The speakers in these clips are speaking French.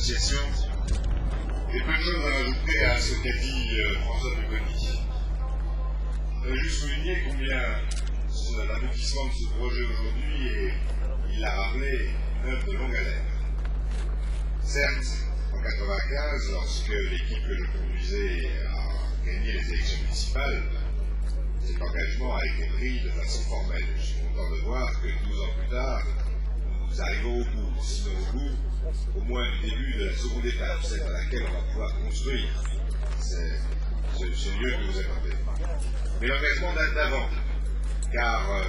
association. J'ai peu de choses à rajouter à ce qu'a dit François Pupponi. Je veux juste souligner combien l'aboutissement de ce projet aujourd'hui est, il l'a rappelé, une œuvre de longue haleine. Certes, en 1995, lorsque l'équipe que je conduisais a gagné les élections municipales, cet engagement a été pris de façon formelle. Je suis content de voir que 12 ans plus tard, nous arrivons au bout, sinon au bout, au moins du début de la seconde étape, celle dans laquelle on va pouvoir construire ce lieu que vous attendez. Mais l'engagement date d'avant, car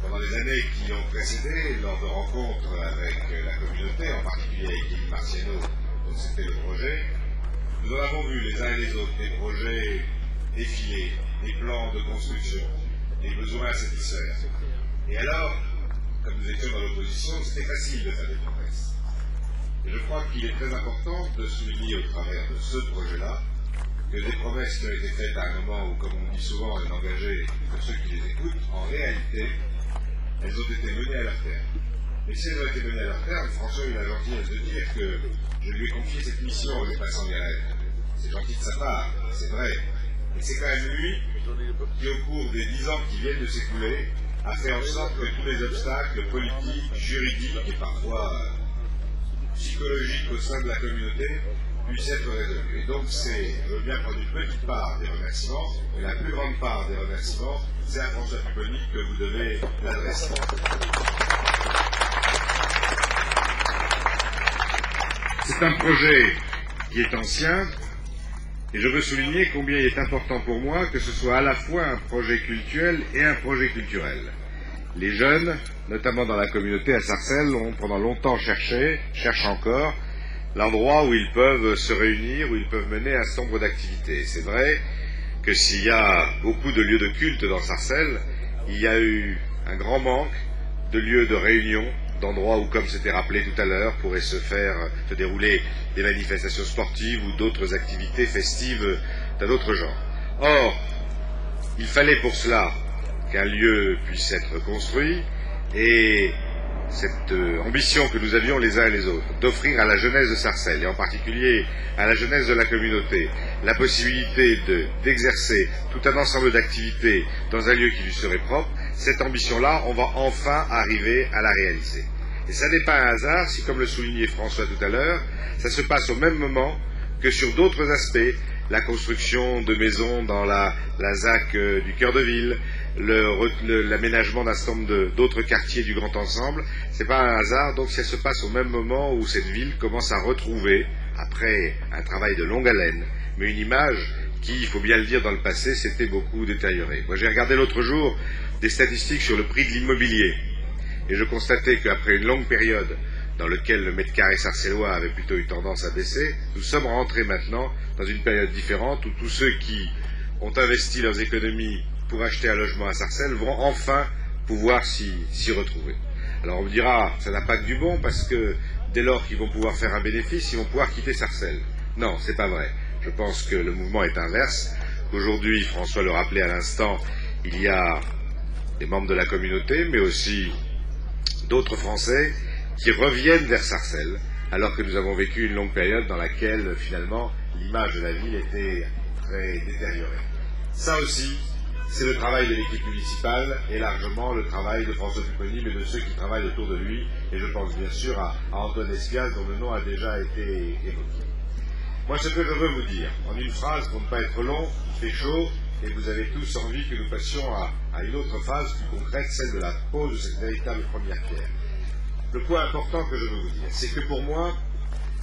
pendant les années qui ont précédé, lors de rencontres avec la communauté, en particulier avec Élie Marciano, dont c'était le projet, nous en avons vu les uns et les autres des projets défiler, des plans de construction, des besoins à satisfaire. Et alors, comme nous étions dans l'opposition, c'était facile de faire des promesses. Et je crois qu'il est très important de souligner au travers de ce projet-là que des promesses qui ont été faites à un moment où, comme on dit souvent, un engagé de ceux qui les écoutent, en réalité, elles ont été menées à leur terme. Et si elles ont été menées à leur terme, François a eu la gentillesse de dire que je lui ai confié cette mission en lui passant des rêves. C'est gentil de sa part, c'est vrai. Mais c'est quand même lui qui, au cours des 10 ans qui viennent de s'écouler, a fait en sorte que tous les obstacles politiques, juridiques et parfois psychologiques au sein de la communauté puissent être résolus. Et donc je veux bien prendre une petite part des remerciements, mais la plus grande part des remerciements, c'est à François Pupponi que vous devez l'adresser. C'est un projet qui est ancien, et je veux souligner combien il est important pour moi que ce soit à la fois un projet cultuel et un projet culturel. Les jeunes, notamment dans la communauté à Sarcelles, ont pendant longtemps cherchent encore, l'endroit où ils peuvent se réunir, où ils peuvent mener un certain nombre d'activités. C'est vrai que s'il y a beaucoup de lieux de culte dans Sarcelles, il y a eu un grand manque de lieux de réunion, d'endroits où, comme c'était rappelé tout à l'heure, pourraient se dérouler des manifestations sportives ou d'autres activités festives d'un autre genre. Or, il fallait pour cela qu'un lieu puisse être construit, et cette ambition que nous avions les uns et les autres, d'offrir à la jeunesse de Sarcelles, et en particulier à la jeunesse de la communauté, la possibilité d'exercer tout un ensemble d'activités dans un lieu qui lui serait propre, cette ambition-là, on va enfin arriver à la réaliser. Et ça n'est pas un hasard si, comme le soulignait François tout à l'heure, ça se passe au même moment que sur d'autres aspects, la construction de maisons dans la ZAC du cœur de ville, l'aménagement d'un certain nombre d'autres quartiers du grand ensemble. Ce n'est pas un hasard, donc ça se passe au même moment où cette ville commence à retrouver, après un travail de longue haleine, mais une image qui, il faut bien le dire, dans le passé, s'était beaucoup détériorée. Moi, j'ai regardé l'autre jour des statistiques sur le prix de l'immobilier, et je constatais qu'après une longue période dans laquelle le mètre carré sarcellois avait plutôt eu tendance à baisser, nous sommes rentrés maintenant dans une période différente où tous ceux qui ont investi leurs économies pour acheter un logement à Sarcelles vont enfin pouvoir s'y retrouver. Alors on me dira, ça n'a pas que du bon, parce que dès lors qu'ils vont pouvoir faire un bénéfice, ils vont pouvoir quitter Sarcelles. Non, c'est pas vrai. Je pense que le mouvement est inverse. Aujourd'hui, François le rappelait à l'instant, il y a des membres de la communauté, mais aussi d'autres Français qui reviennent vers Sarcelles, alors que nous avons vécu une longue période dans laquelle, finalement, l'image de la ville était très détériorée. Ça aussi, c'est le travail de l'équipe municipale et largement le travail de François Pupponi, mais de ceux qui travaillent autour de lui, et je pense bien sûr à Antoine Espiaz, dont le nom a déjà été évoqué. Moi, ce que je veux vous dire, en une phrase, pour ne pas être long, il fait chaud, et vous avez tous envie que nous passions à une autre phase plus concrète, celle de la pose de cette véritable première pierre. Le point important que je veux vous dire, c'est que pour moi,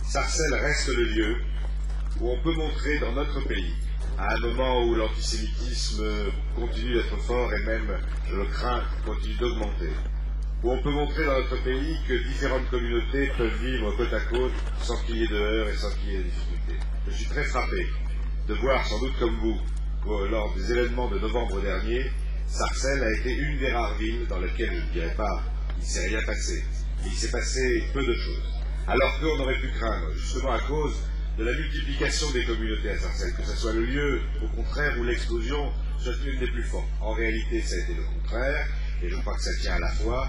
Sarcelles reste le lieu où on peut montrer dans notre pays, à un moment où l'antisémitisme continue d'être fort et même, je le crains, continue d'augmenter, où on peut montrer dans notre pays que différentes communautés peuvent vivre côte à côte sans qu'il y ait de heurts et sans qu'il y ait de difficultés. Je suis très frappé de voir, sans doute comme vous, lors des événements de novembre dernier, Sarcelles a été une des rares villes dans lesquelles, je ne dirais pas, il ne s'est rien passé. Mais il s'est passé peu de choses. Alors qu'on aurait pu craindre, justement à cause de la multiplication des communautés à Sarcelles, que ce soit le lieu, au contraire, où l'explosion soit une des plus fortes. En réalité, ça a été le contraire, et je crois que ça tient à la fois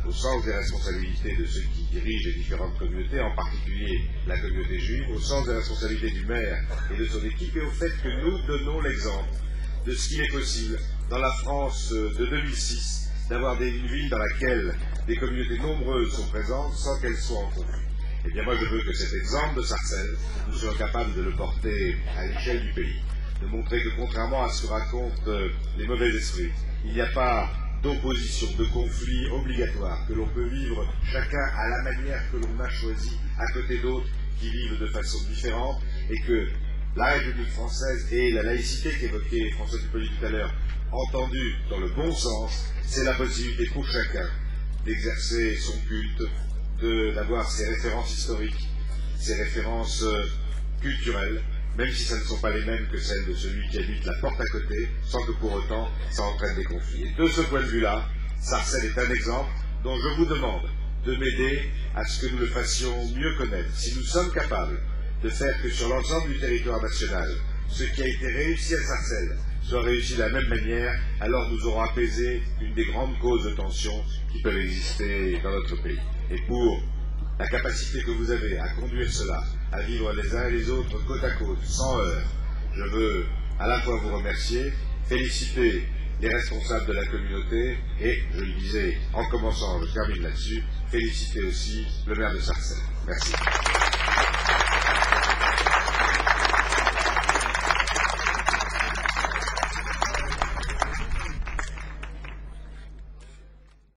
au sens des responsabilités de ceux qui dirigent les différentes communautés, en particulier la communauté juive, au sens des responsabilités du maire et de son équipe, et au fait que nous donnons l'exemple de ce qu'il est possible, dans la France de 2006, d'avoir une ville dans laquelle des communautés nombreuses sont présentes sans qu'elles soient en conflit. Eh bien, moi, je veux que cet exemple de Sarcelles, nous soyons capables de le porter à l'échelle du pays, de montrer que, contrairement à ce que racontent les mauvais esprits, il n'y a pas d'opposition, de conflit obligatoire, que l'on peut vivre chacun à la manière que l'on a choisi, à côté d'autres qui vivent de façon différente, et que la République française et la laïcité qu'évoquait François Pupponi tout à l'heure, entendue dans le bon sens, c'est la possibilité pour chacun d'exercer son culte, d'avoir ses références historiques, ses références culturelles, même si ce ne sont pas les mêmes que celles de celui qui habite la porte à côté, sans que pour autant ça entraîne des conflits. Et de ce point de vue-là, Sarcelles est un exemple dont je vous demande de m'aider à ce que nous le fassions mieux connaître. Si nous sommes capables de faire que sur l'ensemble du territoire national, ce qui a été réussi à Sarcelles soit réussi de la même manière, alors nous aurons apaisé une des grandes causes de tension qui peuvent exister dans notre pays. Et pour la capacité que vous avez à conduire cela, à vivre les uns et les autres côte à côte, sans heurts, je veux à la fois vous remercier, féliciter les responsables de la communauté et, je le disais en commençant, je termine là-dessus, féliciter aussi le maire de Sarcelles. Merci.